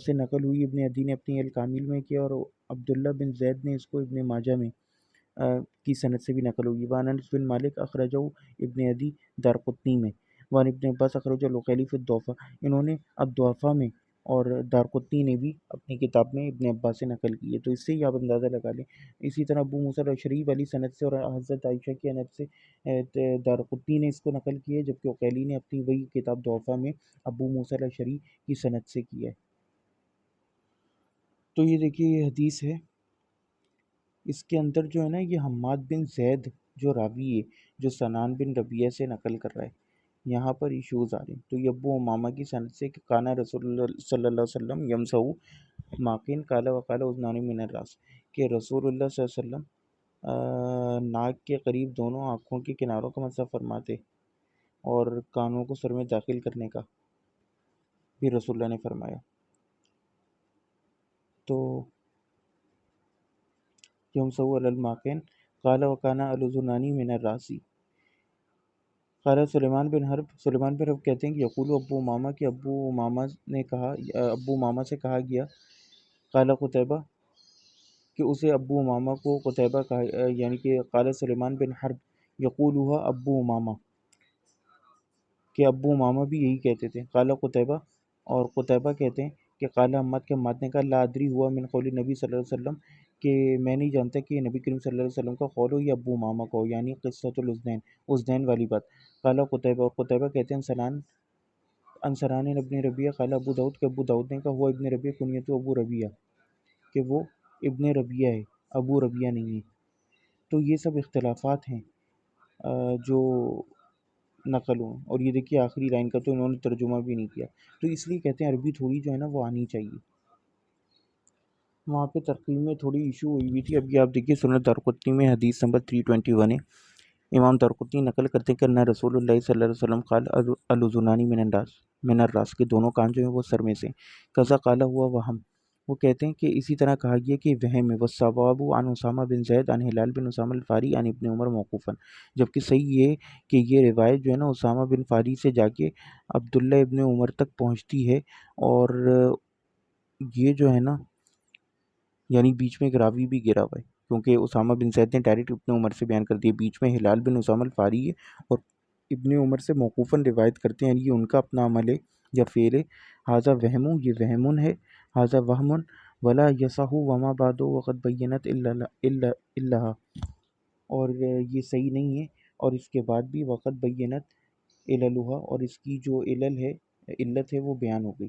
سے نقل ہوئی، ابن عدی نے اپنی الکامل میں کیا، اور عبداللہ بن زید نے اس کو ابن ماجہ میں کی سند سے بھی نقل ہوگی۔ وعن انس بن مالک اخرجہ ابن عدی دارقطنی میں، وعن ابن عباس اخرجہ العقیلی فی الضعفاء، انہوں نے الضعفاء میں اور دارقطنی نے بھی اپنی کتاب میں ابن عباس سے نقل کی ہے، تو اس سے ہی آپ اندازہ لگا لیں۔ اسی طرح ابو موسیٰ الاشعری والی سند سے اور حضرت عائشہ کی سند سے دارقطنی نے اس کو نقل کی ہے، جبکہ عقیلی نے اپنی وہی کتاب ضعفاء میں ابو موسیٰ الاشعری کی سند سے کی ہے۔ تو یہ دیکھیے یہ حدیث ہے، اس کے اندر جو ہے نا یہ حماد بن زید جو راوی ہے، جو سنان بن ربیعہ سے نقل کر رہا ہے، یہاں پر ایشوز آ رہے ہیں۔ تو یہ ابو امامہ کی سند سے کہ کانا رسول اللہ صلی اللہ علیہ وسلم یمسحو ماقین کالا وکالا اذنان من الراس، کہ رسول اللہ صلی اللہ علیہ وسلم ناک کے قریب دونوں آنکھوں کے کناروں کا مسح فرماتے، اور کانوں کو سر میں داخل کرنے کا بھی رسول اللہ نے فرمایا۔ تو یمسحو علی الماقین قال وکانا الاذنان من الراس۔ قال سلیمان بن حرب کہتے ہیں کہ یقول ابو امامہ، کہ ابو امامہ نے کہا، ابو امامہ سے کہا گیا، قال قتیبہ، کہ اسے ابو امامہ کو قتیبہ کہا، یعنی کہ قال سلیمان بن حرب یقولها ابو امامہ، کہ ابو امامہ بھی یہی کہتے تھے، قال قتیبہ، اور قتیبہ کہتے ہیں کہ قال حماد، کے حماد نے کہا لا ادری ہوا من قول نبی صلی اللہ علیہ وسلم، کہ میں نہیں جانتا کہ یہ نبی کریم صلی اللہ علیہ وسلم کا قول ہو یا ابو امامہ کا ہو، یعنی قصۃ الاذنین، اذنین والی بات۔ قال قتیبہ، اور قتیبہ کہتے ہیں انسران ابن ربیعہ، قال ابو داؤد، کہ ابو داؤد نے کہا ہوا ابن ربیعہ کنیت ابو ربیعہ، کہ وہ ابن ربیعہ ہے، ابو ربیعہ نہیں ہے۔ تو یہ سب اختلافات ہیں جو نقل ہوں، اور یہ دیکھیے آخری لائن کا تو انہوں نے ترجمہ بھی نہیں کیا، تو اس لیے کہتے ہیں عربی تھوڑی جو ہے نا وہ آنی چاہیے۔ وہاں پہ ترقیم میں تھوڑی ایشو ہوئی تھی۔ ابھی آپ دیکھیے سنن دارقطنی میں حدیث نمبر 321 ہے، امام دارقطنی نقل کرتے ہیں کہ انہ رسول اللہ صلی اللہ علیہ وسلم قال الاذنان من الراس، کے دونوں کان جو ہیں وہ سر میں سے، کذا قال ہوا وہم، وہ کہتے ہیں کہ اسی طرح کہا گیا کہ وہم ہے، والصواب عن اسامہ بن زید عن ہلال بن اسامہ الفاری عن ابن عمر موقوفا، جبکہ صحیح یہ کہ یہ روایت جو ہے نا اسامہ بن فاری سے جا کے عبداللہ ابن عمر تک پہنچتی ہے، اور یہ جو ہے نا یعنی بیچ میں ایک راوی بھی گرا ہوا ہے، کیونکہ اسامہ بن زید نے ڈائریکٹ ابن عمر سے بیان کر دیا، بیچ میں ہلال بن اسامہ الفاری ہے اور ابن عمر سے موقوفاً روایت کرتے ہیں، یعنی یہ ان کا اپنا عمل ہے یا فعل ہے۔ حاذا وہم، یہ وہم ہے، حاذا وہم ولا یصح وما بعد وقد بینت اللہ، اور یہ صحیح نہیں ہے، اور اس کے بعد بھی وقد بینت عللھا، اور اس کی جو علل ہے، علت ہے، وہ بیان ہو گئی۔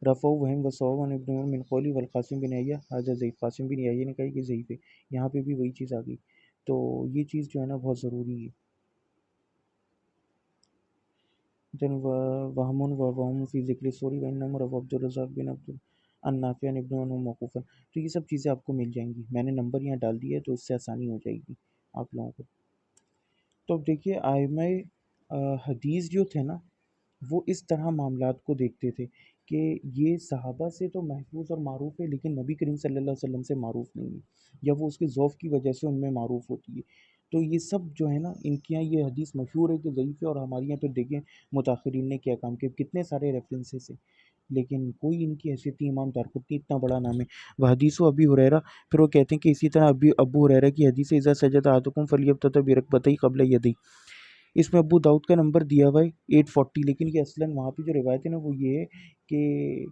رفع وہم و صواب عن ابن عمر من قولی والقاسم بن یحییٰ ھذا ضعیف، قاسم بن یحییٰ نے کہا کہ ضعیف ہے، یہاں پہ بھی وہی چیز آ گئی، تو یہ چیز جو ہے نا بہت ضروری ہے۔ دین وہم و وہم فی ذکر سوری وانما روى عبد الرزاق بن عبد عن نافع عن ابن عمر موقوفا، تو یہ سب چیزیں آپ کو مل جائیں گی، میں نے نمبر یہاں ڈال دیا ہے تو اس سے آسانی ہو جائے گی آپ لوگوں کو۔ تو اب دیکھیے ائمہ حدیث جو تھے نا وہ اس طرح معاملات کو دیکھتے تھے کہ یہ صحابہ سے تو محفوظ اور معروف ہے، لیکن نبی کریم صلی اللہ علیہ وسلم سے معروف نہیں ہے، یا وہ اس کے ذوف کی وجہ سے ان میں معروف ہوتی ہے۔ تو یہ سب جو ہے نا ان کے یہاں یہ حدیث مشہور ہے کہ ضعیف ہے، اور ہمارے یہاں تو دیکھیں متاخرین نے کیا کام کیا، کتنے سارے ریفرنسز ہیں، لیکن کوئی ان کی حیثیت نہیں۔ امام دارقطنی اتنا بڑا نام ہے، وہ حدیث و ابی ہریرہ، پھر وہ کہتے ہیں کہ اسی طرح ابو ہریرہ کی حدیث اذا سجد احدکم فلیبتدئ برکبتیہ قبل یدیہ، اس میں ابو داؤد کا نمبر دیا ہوا ہے 840، لیکن یہ اصلاً وہاں پہ جو روایت ہے نا وہ یہ ہے کہ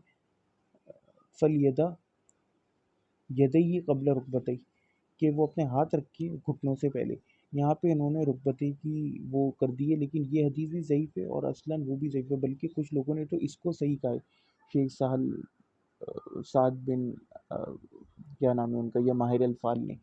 فلیدہ یدیہ قبل رکبتیہ، کہ وہ اپنے ہاتھ رکھے گھٹنوں سے پہلے، یہاں پہ انہوں نے رکبتیہ کی وہ کر دی ہے، لیکن یہ حدیث بھی ضعیف ہے اور اصلاً وہ بھی ضعیف ہے، بلکہ کچھ لوگوں نے تو اس کو صحیح کہا ہے، شیخ سعد بن کیا نام ہے ان کا، یا ماہر الفاظ نے،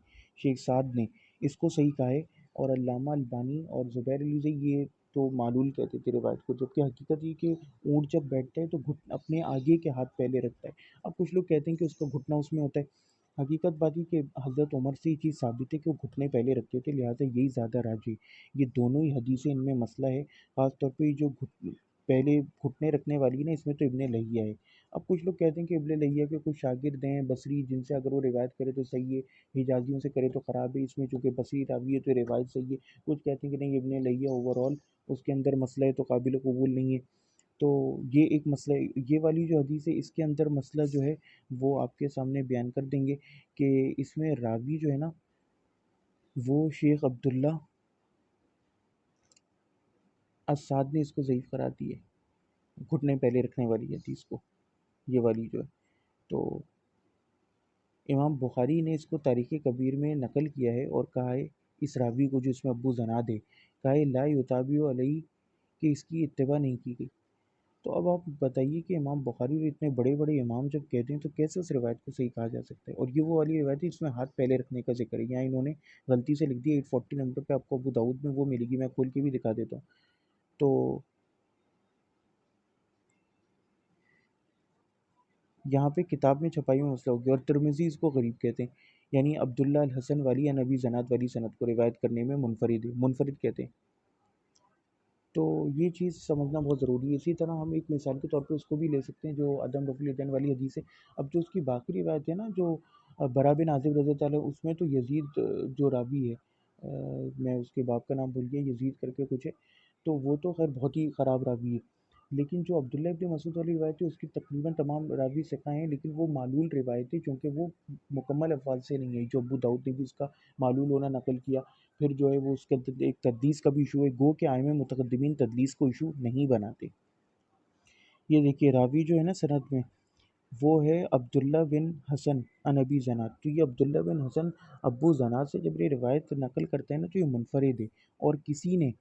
شیخ سعد نے اس کو صحیح کہا ہے، اور علامہ البانی اور زبیر علی سے یہ تو معلول کہتے تھے روایت کو، جبکہ حقیقت یہ کہ اونٹ جب بیٹھتا ہے تو اپنے آگے کے ہاتھ پہلے رکھتا ہے۔ اب کچھ لوگ کہتے ہیں کہ اس کا گھٹنا اس میں ہوتا ہے، حقیقت بات یہ کہ حضرت عمر سے یہ چیز ثابت ہے کہ وہ گھٹنے پہلے رکھتے تھے، لہٰذا یہی زیادہ راجی، یہ دونوں ہی حدیثیں ان میں مسئلہ ہے، خاص طور پہ یہ جو پہلے گھٹنے رکھنے والی ہے نا، اس میں تو ابن لہیہ ہے۔ اب کچھ لوگ کہتے ہیں کہ ابن لہیہ کے کچھ شاگرد ہیں بصری، جن سے اگر وہ روایت کرے تو صحیح ہے، حجازیوں سے کرے تو خراب ہے، اس میں چونکہ بصری راوی ہے تو روایت صحیح ہے۔ کچھ کہتے ہیں کہ نہیں ابن لہیہ اوور آل اس کے اندر مسئلہ ہے تو قابل قبول نہیں ہے۔ تو یہ ایک مسئلہ ہے، یہ والی جو حدیث ہے اس کے اندر مسئلہ جو ہے وہ آپ کے سامنے بیان کر دیں گے کہ اس میں راوی جو ہے نا وہ شیخ عبداللہ السعد نے اس کو ضعیف قرار دی ہے، گھٹنے پہلے رکھنے والی حدیث کو، یہ والی جو ہے۔ تو امام بخاری نے اس کو تاریخ کبیر میں نقل کیا ہے اور کہا ہے اس راوی کو جو اس میں ابو زناد ہے، کہا ہے لا یتابع علیہ کہ اس کی اتباع نہیں کی گئی۔ تو اب آپ بتائیے کہ امام بخاری جو اتنے بڑے بڑے امام جب کہتے ہیں تو کیسے اس روایت کو صحیح کہا جا سکتا ہے؟ اور یہ وہ والی روایت ہے جس میں ہاتھ پہلے رکھنے کا ذکر ہے، یہاں انہوں نے غلطی سے لکھ دیا 840 نمبر پہ، آپ کو ابو داؤد میں وہ ملے گی، میں کھول کے بھی دکھا دیتا ہوں۔ تو یہاں پہ کتاب میں چھپائی ہوئی مسئلہ ہو گیا، اور ترمذی اس کو غریب کہتے ہیں، یعنی عبداللہ الحسن والی یا نبی زناد والی سند کو روایت کرنے میں منفرد ہے، منفرد کہتے ہیں۔ تو یہ چیز سمجھنا بہت ضروری ہے۔ اسی طرح ہم ایک مثال کے طور پہ اس کو بھی لے سکتے ہیں جو عدم رفع الیدین والی حدیث ہے۔ اب جو اس کی باقی روایت ہے نا، جو برا بن عازب رضی اللہ عنہ، اس میں تو یزید جو راوی ہے، میں اس کے باپ کا نام بھول گیا، یزید کر کے کچھ ہے، تو وہ تو خیر بہت ہی خراب راوی ہے۔ لیکن جو عبداللہ ابن مسعود والی روایت ہے اس کی تقریباً تمام راوی ثقہ ہیں، لیکن وہ معلول روایت ہے کیونکہ وہ مکمل الفاظ سے نہیں ہے، جو ابو داؤد نے بھی اس کا معلول ہونا نقل کیا۔ پھر جو ہے وہ اس کے اندر ایک تدلیس کا بھی ایشو ہے، گو کہ ائمہ متقدمین تدلیس کو ایشو نہیں بناتے۔ یہ دیکھیے راوی جو ہے نا سند میں وہ ہے عبداللہ بن حسن عن ابی زناد، تو یہ عبداللہ بن حسن ابو زناد سے جب یہ روایت نقل کرتا ہے نا تو یہ منفرد ہے، اور کسی نے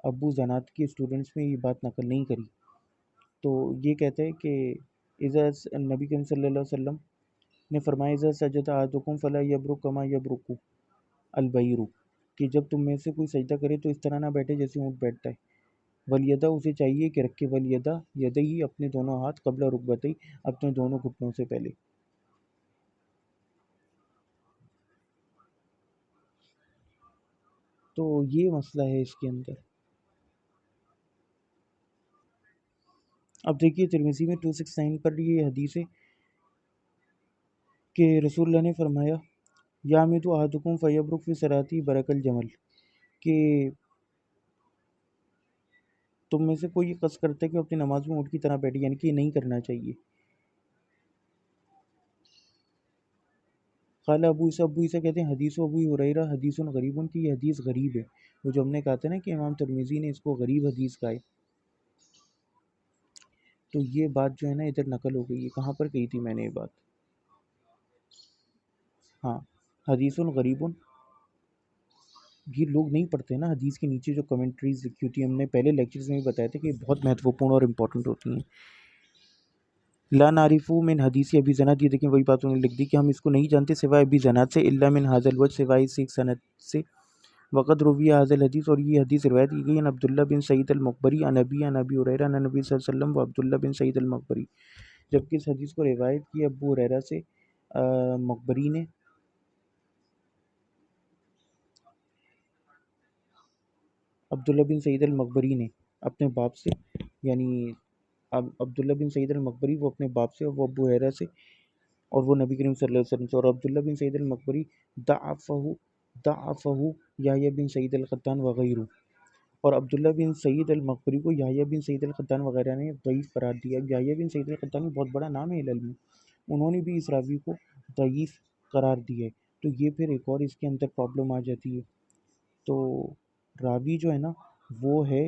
ابو زناد کے اسٹوڈنٹس میں یہ بات نقل نہیں کری۔ تو یہ کہتا ہے کہ اذا نبی کریم صلی اللہ علیہ وسلم نے فرمایا اذا سجد احدکم فلا یبرک کما یبرک البعیر، کہ جب تم میں سے کوئی سجدہ کرے تو اس طرح نہ بیٹھے جیسے اونٹ بیٹھتا ہے۔ ولیدہ اسے چاہیے کہ رکھے ولیدہ یدئی اپنے دونوں ہاتھ قبل رکبتئی اپنے دونوں گھٹنوں سے پہلے۔ تو یہ مسئلہ ہے اس کے اندر۔ اب دیکھیے ترمذی میں 269 پر یہ حدیث ہے کہ رسول اللہ نے فرمایا یامت احدکم فیبرک فی صلاتی برک الجمل، کہ تم میں سے کوئی یہ قصد کرتا ہے کہ اپنی نماز میں اونٹ کی طرح بیٹھے، یعنی کہ یہ نہیں کرنا چاہیے۔ قال ابو عیسیٰ کہتے ہیں حدیث ابو ہریرہ حدیث غریب، کی یہ حدیث غریب ہے۔ وہ جو ہم نے کہا تھا نا کہ امام ترمذی نے اس کو غریب حدیث کہا ہے، تو یہ بات جو ہے نا ادھر نقل ہو گئی ہے۔ کہاں پر کہی تھی میں نے یہ بات؟ ہاں، حدیث غریب، یہ لوگ نہیں پڑھتے نا حدیث کے نیچے جو کمنٹریز لکھی ہوتی ہیں، ہم نے پہلے لیکچرز میں بھی بتایا تھا کہ یہ بہت مہتوپورن اور امپورٹنٹ ہوتی ہیں۔ لا نعرف من حدیث ابی زناد، یہ دیکھیں وہی بات انہوں نے لکھ دی کہ ہم اس کو نہیں جانتے سوائے ابی زناد سے، الا من حاذا الوجہ، سوائے اس ایک سند سے۔ وقد روی حاذا الحدیث، اور یہ حدیث روایت کی گئی، ان عبداللہ بن سعید المقبری عن ابی ہریرہ عن نبی صلی اللہ علیہ وسلم و عبداللہ بن سعید المقبری، جبکہ اس حدیث کو روایت کی ابو ہریرہ سے مقبری نے، عبداللہ بن سعید المقبری نے اپنے باپ سے، یعنی اب عبداللہ بن سعید المقبری وہ اپنے باپ سے، اور وہ ابو ہریرہ سے، اور وہ نبی کریم صلی اللہ علیہ وسلم سے، اور عبداللہ بن سعید المقبری ضعفہ یحییٰ بن سعید القطان وغیرہ، اور عبداللہ بن سعید المقبری کو یحییٰ بن سعید القطان وغیرہ نے ضعیف قرار دیا۔ یحییٰ بن سعید القطان بہت بڑا نام ہے علم میں، انہوں نے بھی اس راوی کو ضعیف قرار دیا ہے، تو یہ پھر ایک اور اس کے اندر پرابلم آ جاتی ہے۔ تو راوی جو ہے نا وہ ہے،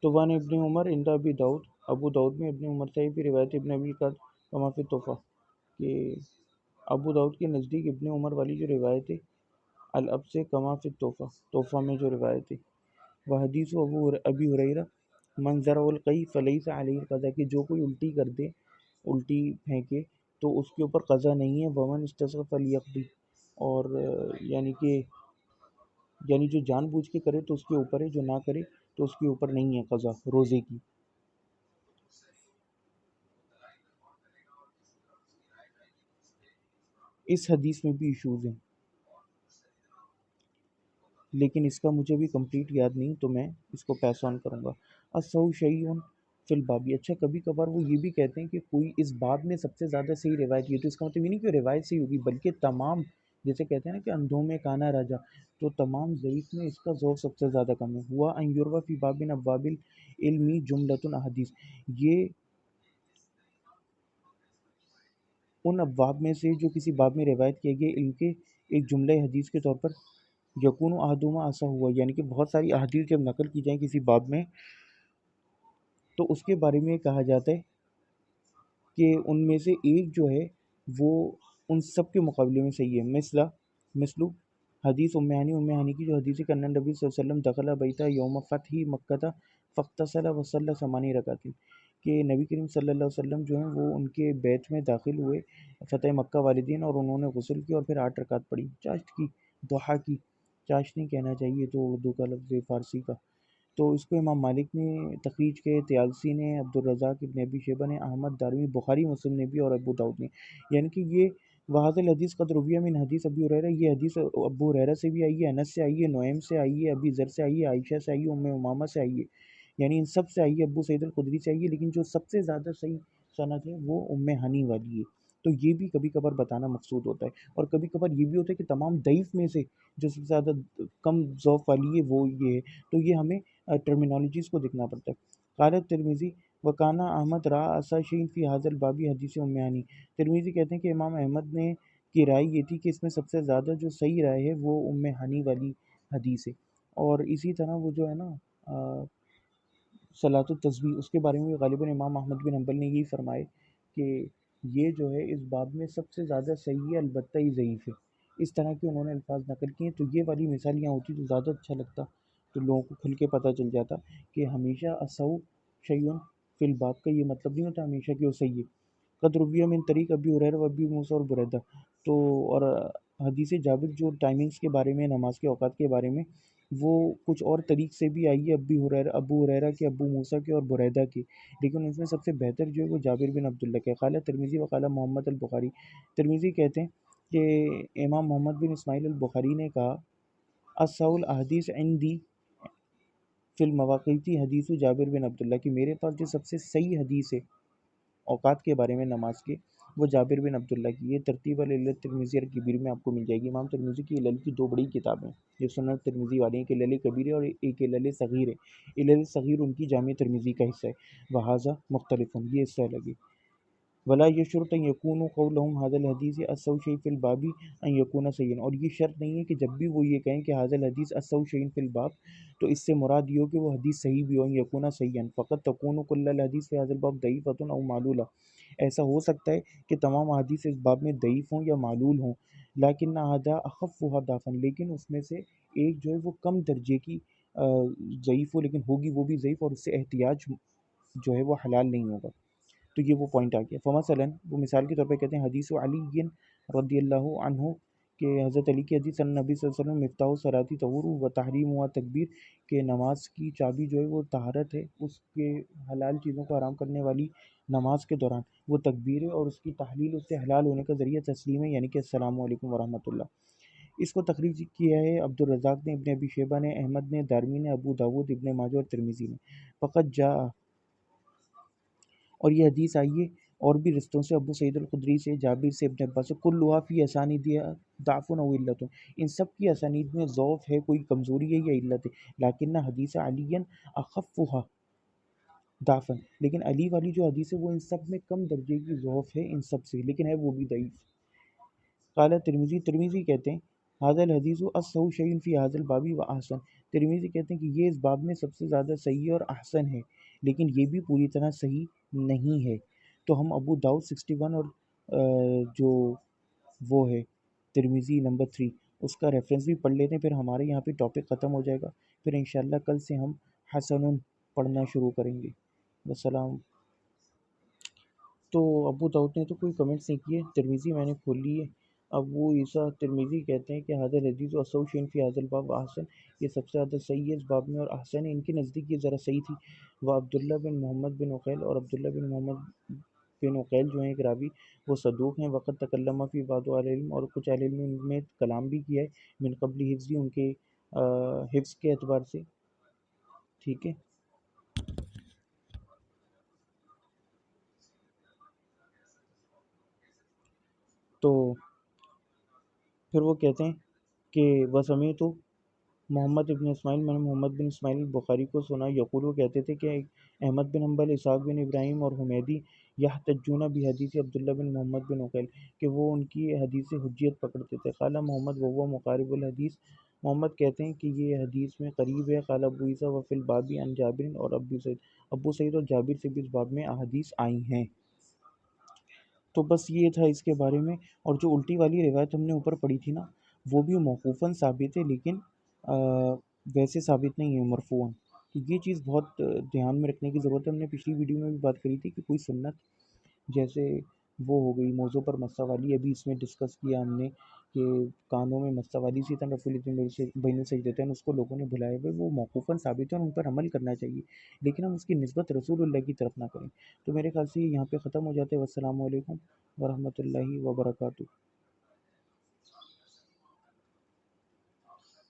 تو وان ابن عمر عند ابی داؤد، ابو داؤد میں ابن عمر صاحب کی روایت، ابن ابی کا کما فی تحفہ، کہ ابو داؤد کے نزدیک ابن عمر والی جو روایت ہے الاب سے کما فی تحفہ، تحفہ میں جو روایت ہے، وہ حدیث ابی ہریرہ من ذرع القیء فلیس علیہ القضاء، کہ جو کوئی الٹی کر دے، الٹی پھینکے تو اس کے اوپر قضا نہیں ہے، ومن استسقى فلیقضی، اور یعنی جو جان بوجھ کے کرے تو اس کے اوپر ہے، جو نہ کرے تو اس کے اوپر نہیں ہے قضا روزے کی۔ اس حدیث میں بھی ایشوز ہیں، لیکن اس کا مجھے بھی کمپلیٹ یاد نہیں، تو میں اس کو پیس آن کروں گا۔ الصحیح شیء فی الباب، اچھا کبھی کبھار وہ یہ بھی کہتے ہیں کہ کوئی اس باب میں سب سے زیادہ صحیح روایت، یہ تو اس کا مطلب یہ نہیں کہ روایت صحیح ہوگی، بلکہ تمام جیسے کہتے ہیں نا کہ اندھوں میں کانا راجا، تو تمام ضعیف میں اس کا ذوق سب سے زیادہ کم ہے۔ ہوا ان یوروا فی باب من ابواب العلم جملۃ احادیث، یہ ان ابواب میں سے جو کسی باب میں روایت کیے گئے علم کے ایک جملہ حدیث کے طور پر، یقون احدہما ایسا ہوا، یعنی کہ بہت ساری احادیث جب نقل کی جائیں کسی باب میں تو اس کے بارے میں یہ کہا جاتا ہے کہ ان میں سے ایک جو ہے وہ ان سب کے مقابلے میں صحیح ہے۔ مثلو حدیث ام ہانی کی جو حدیث ہے کہ ان نبی صلی اللہ علیہ وسلم دخل بیتا یوم فتح مکہ فاغتسل وصلی ثمانی رکعات، کہ نبی کریم صلی اللہ علیہ وسلم جو ہیں وہ ان کے بیت میں داخل ہوئے فتح مکہ والے دن، اور انہوں نے غسل کی اور پھر 8 رکعت پڑھی، چاشت کی، ضحیٰ کی، چاشت نہیں کہنا چاہیے تو اردو کا لفظ ہے فارسی کا۔ تو اس کو امام مالک نے تخریج کے، طیالسی نے، عبدالرزاق ابن ابی شیبہ نے، احمد دارمی، بخاری مسلم نے بھی، اور ابو داؤد نے، یعنی کہ یہ وہذا الحدیث قد روی من حدیث ابی ہریرہ، یہ حدیث ابو ہریرہ سے بھی آئی ہے، انس سے آئی ہے، نعیم سے آئی ہے، ابی ذر سے آئی ہے، عائشہ سے آئی ہے، ام امامہ سے آئی ہے، یعنی ان سب سے آئی ہے، ابو سعید الخدری سے آئی ہے، لیکن جو سب سے زیادہ صحیح سند ہے وہ ام ہانی والی ہے۔ تو یہ بھی کبھی کبھار بتانا مقصود ہوتا ہے، اور کبھی کبھار یہ بھی ہوتا ہے کہ تمام ضعیف میں سے جو سب سے زیادہ کم ذوق والی ہے وہ یہ ہے، تو یہ ہمیں ٹرمینالوجیز کو دیکھنا پڑتا ہے۔ قال ترمذی وکانہ احمد را اسا شین فی حاضل بابی حدیث ام ہانی، ترمذی کہتے ہیں کہ امام احمد نے کی رائے یہ تھی کہ اس میں سب سے زیادہ جو صحیح رائے ہے وہ ام ہانی والی حدیث ہے۔ اور اسی طرح وہ جو ہے نا صلاۃ التسبیح، اس کے بارے میں غالباً امام احمد بن حنبل نے یہی فرمائے کہ یہ جو ہے اس باب میں سب سے زیادہ صحیح ہے، البتہ ہی ضعیف ہے، اس طرح کے انہوں نے الفاظ نقل کیے ہیں۔ تو یہ والی مثال یہاں ہوتی تو زیادہ اچھا لگتا، تو لوگوں کو کھل کے پتہ چل جاتا کہ ہمیشہ اسو شیون فی الباب کا یہ مطلب نہیں ہوتا ہمیشہ کہ وہ صحیح ہے۔ قد رویہ من طریق ابی ہریرہ و ابی موسیٰ اور بریدہ، تو اور حدیث جابر جو ٹائمنگز کے بارے میں، نماز کے اوقات کے بارے میں، وہ کچھ اور طریق سے بھی آئی ہے، ابو ہریرہ کے، ابو موسیٰ کے اور بریدہ کے، لیکن اس میں سب سے بہتر جو ہے وہ جابر بن عبداللہ کے۔ قال ترمذی وقال محمد البخاری، ترمذی کہتے ہیں کہ امام محمد بن اسماعیل البخاری نے کہا اصح الحدیث عندی فی المواقیت حدیث جابر بن عبداللہ، کہ میرے پاس جو سب سے صحیح حدیث ہے اوقات کے بارے میں نماز کے، وہ جابر بن عبداللہ کی۔ یہ ترتیب العلل ترمذی الکبیر میں آپ کو مل جائے گی۔ امام ترمذی کی علل کی 2 بڑی کتابیں جو سنن ترمذی والی ہیں، ایک علل کبیر ہے اور ایک علل صغیر ہے۔ علل صغیر ان کی جامع ترمذی کا حصہ ہے، وہذا مختلف، یہ حصہ الگ ہے۔ ولا یہ شرط ان یکون قولهم هذا الحدیث اصح شیء فی الباب ان یکون صحیحا، اور یہ شرط نہیں ہے کہ جب بھی وہ یہ کہیں کہ هذا الحدیث اصح شیء فی الباب تو اس سے مراد یہ ہو کہ وہ حدیث صحیح بھی ہو، ان یکون صحیحا فقط تکون کل الحدیث فی هذا الباب ضعیفۃ او معلولہ، ایسا ہو سکتا ہے کہ تمام احادیث اس باب میں ضعیف ہوں یا معلول ہوں، لیکن احدا اخفها ضعفا، لیکن اس میں سے ایک جو ہے وہ کم درجے کی ضعیف ہو، لیکن ہوگی وہ بھی ضعیف، اور اس سے احتیاج جو ہے وہ حلال نہیں ہوگا۔ تو یہ وہ پوائنٹ آ گیا۔ فمثلاً وہ مثال کے طور پہ کہتے ہیں حدیث علی رضی اللہ عنہ، کہ حضرت علی کی حدیث نبی صلی اللہ علیہ وسلم مفتاح صلاۃ طہور و تحریم و تکبیر، کہ نماز کی چابی جو ہے وہ طہارت ہے، اس کے حلال چیزوں کو حرام کرنے والی نماز کے دوران وہ تکبیر ہے، اور اس کی تحلیل اس سے حلال ہونے کا ذریعہ تسلیم ہے، یعنی کہ السلام علیکم ورحمۃ اللہ۔ اس کو تخریج کیا ہے عبدالرزاق نے، ابن ابی شیبہ نے، احمد نے، دارمی نے، ابو داود، ابن ماجہ اور ترمذی نے۔ فقط جا، اور یہ حدیث آئی ہے اور بھی رستوں سے، ابو سعید الخدری سے، جابر سے، ابن عباس سے، کلھا فی اسانیدہا ضعف او علت، ان سب کی اسانید میں ضعف ہے، کوئی کمزوری ہے یا علت ہے، لیکن حدیث علی اخفھا ضعفا، لیکن علی والی جو حدیث ہے وہ ان سب میں کم درجے کی ضعف ہے ان سب سے، لیکن ہے وہ بھی ضعیف۔ قال ترمذی، ترمذی کہتے ہیں ھذا الحدیث اصح شیء فی ھذا الباب و احسن، ترمذی کہتے ہیں کہ یہ اس باب میں سب سے زیادہ صحیح اور احسن ہے، لیکن یہ بھی پوری طرح صحیح نہیں ہے۔ تو ہم ابو داؤد 61 اور جو وہ ہے ترمذی نمبر 3، اس کا ریفرنس بھی پڑھ لیتے ہیں، پھر ہمارے یہاں پہ ٹاپک ختم ہو جائے گا، پھر انشاءاللہ کل سے ہم حسن پڑھنا شروع کریں گے۔ والسلام۔ تو ابو داؤد نے تو کوئی کمنٹس نہیں کیے، ترمذی میں نے کھول لی ہے۔ ابو عیسیٰ ترمذی کہتے ہیں کہ حاضر حدیث و اصح شیء فی ھذا الباب احسن، یہ سب سے زیادہ صحیح ہے اس باب میں اور احسن ہے، ان کے نزدیک یہ ذرا صحیح تھی۔ وہ عبداللہ بن محمد بن عقیل، اور عبداللہ بن محمد بن عقیل جو ہیں ایک راوی، وہ صدوق ہیں، وقت تکلم فی بعض اہل العلم، اور کچھ اہل علم ان میں کلام بھی کیا ہے، من قبل حفظی، ان کے حفظ کے اعتبار سے، ٹھیک ہے۔ تو پھر وہ کہتے ہیں کہ وسمیع تو محمد ابن اسماعیل، میں نے محمد بن اسماعیل بخاری کو سنا، یقول وہ کہتے تھے کہ احمد بن حنبل، اسحاق بن ابراہیم اور حمیدی یحتجون بحدیث عبداللہ بن محمد بن عقیل، کہ وہ ان کی حدیث حجیت پکڑتے تھے۔ قال محمد وهو مقارب الحدیث، محمد کہتے ہیں کہ یہ حدیث میں قریب ہے۔ قال ابو عیسیٰ وفی الباب عن جابر، اور ابو سعید اور جابر سے بھی اس باب میں احادیث آئی ہیں۔ تو بس یہ تھا اس کے بارے میں۔ اور جو الٹی والی روایت ہم نے اوپر پڑھی تھی نا، وہ بھی موقوفاً ثابت ہے، لیکن ویسے ثابت نہیں ہے مرفوعاً۔ تو یہ چیز بہت دھیان میں رکھنے کی ضرورت ہے۔ ہم نے پچھلی ویڈیو میں بھی بات کری تھی کہ کوئی سنت جیسے وہ ہو گئی موضوع پر مسح والی، ابھی اس میں ڈسکس کیا ہم نے کہ کانوں میں مسح والی سی طرح رفیع بین السجدتین، اس کو لوگوں نے بھلایا ہوئے، وہ موقوفاً ثابت ہے اور ان پر عمل کرنا چاہیے، لیکن ہم اس کی نسبت رسول اللہ کی طرف نہ کریں۔ تو میرے خیال سے یہاں پہ ختم ہو جاتے ہیں۔ والسلام علیکم ورحمۃ اللہ وبرکاتہ۔